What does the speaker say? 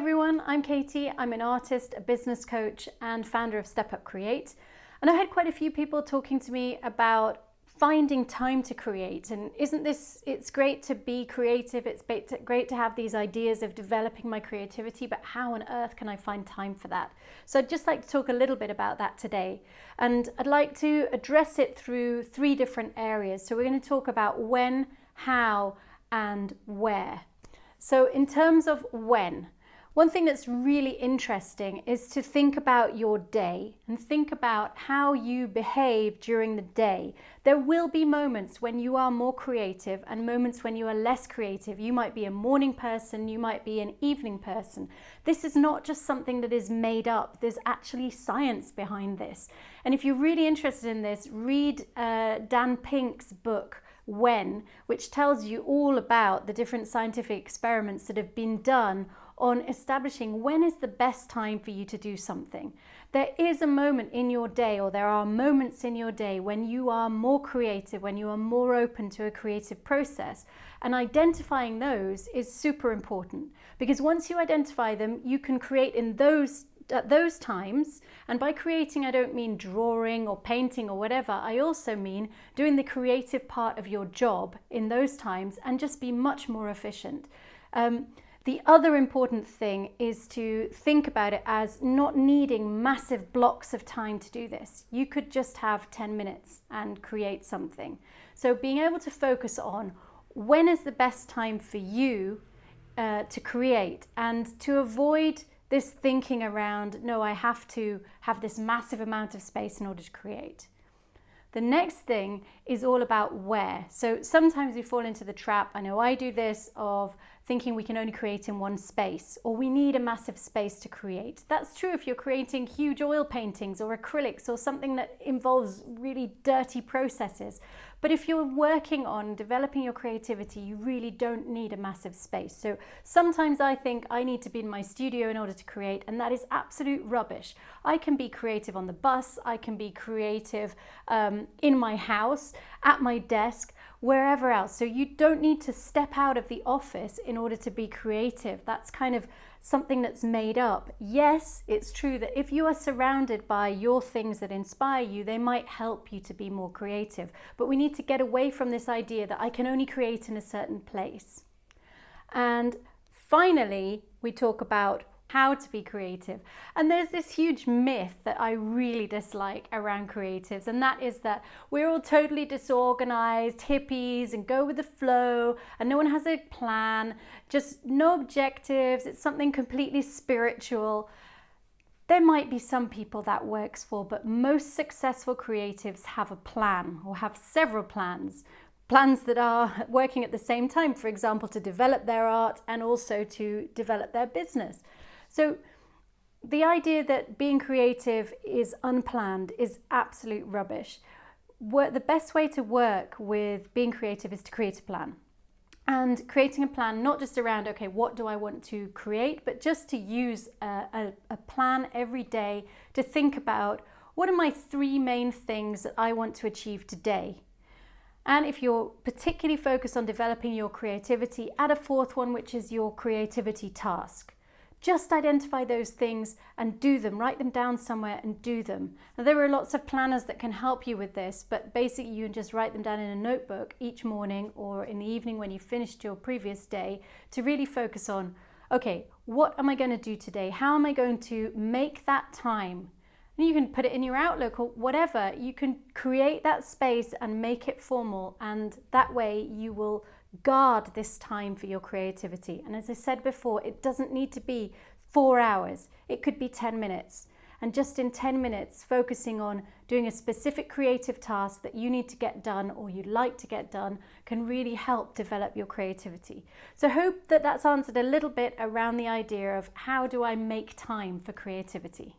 everyone, I'm Katie. I'm an artist, a business coach, and founder of Step Up Create. And I had quite a few people talking to me about finding time to create. And it's great to be creative, it's great to have these ideas of developing my creativity, but how on earth can I find time for that? So I'd just like to talk a little bit about that today. And I'd like to address it through 3 different areas. So we're going to talk about when, how, and where. So in terms of when, one thing that's really interesting is to think about your day and think about how you behave during the day. There will be moments when you are more creative and moments when you are less creative. You might be a morning person, you might be an evening person. This is not just something that is made up. There's actually science behind this. And if you're really interested in this, read Dan Pink's book, When, which tells you all about the different scientific experiments that have been done on establishing when is the best time for you to do something. There is a moment in your day, or there are moments in your day when you are more creative, when you are more open to a creative process, and identifying those is super important, because once you identify them, you can create at those times. And by creating, I don't mean drawing or painting or whatever. I also mean doing the creative part of your job in those times and just be much more efficient. The other important thing is to think about it as not needing massive blocks of time to do this. You could just have 10 minutes and create something. So being able to focus on when is the best time for you to create, and to avoid this thinking around, no, I have to have this massive amount of space in order to create. The next thing is all about where. So sometimes we fall into the trap, I know I do this, of thinking we can only create in one space, or we need a massive space to create. That's true if you're creating huge oil paintings or acrylics or something that involves really dirty processes. But if you're working on developing your creativity, you really don't need a massive space. So sometimes I think I need to be in my studio in order to create, and that is absolute rubbish. I can be creative on the bus, I can be creative in my house, at my desk, wherever else. So you don't need to step out of the office in order to be creative. That's kind of something that's made up. Yes, it's true that if you are surrounded by your things that inspire you, they might help you to be more creative. But we need to get away from this idea that I can only create in a certain place. And finally, we talk about how to be creative. And there's this huge myth that I really dislike around creatives, and that is that we're all totally disorganized hippies and go with the flow, and no one has a plan, just no objectives, it's something completely spiritual. There might be some people that works for, but most successful creatives have a plan, or have several plans that are working at the same time, for example, to develop their art and also to develop their business. So the idea that being creative is unplanned is absolute rubbish. The best way to work with being creative is to create a plan. And creating a plan, not just around, okay, what do I want to create, but just to use a plan every day to think about, what are my 3 main things that I want to achieve today? And if you're particularly focused on developing your creativity, add a 4th one, which is your creativity task. Just identify those things and do them. Write them down somewhere and do them. Now, there are lots of planners that can help you with this, but basically you can just write them down in a notebook each morning or in the evening when you've finished your previous day, to really focus on, okay, what am I going to do today? How am I going to make that time? And you can put it in your Outlook or whatever. You can create that space and make it formal, and that way you will guard this time for your creativity. And as I said before, it doesn't need to be 4 hours. It could be 10 minutes. And just in 10 minutes, focusing on doing a specific creative task that you need to get done or you'd like to get done can really help develop your creativity. So I hope that that's answered a little bit around the idea of how do I make time for creativity.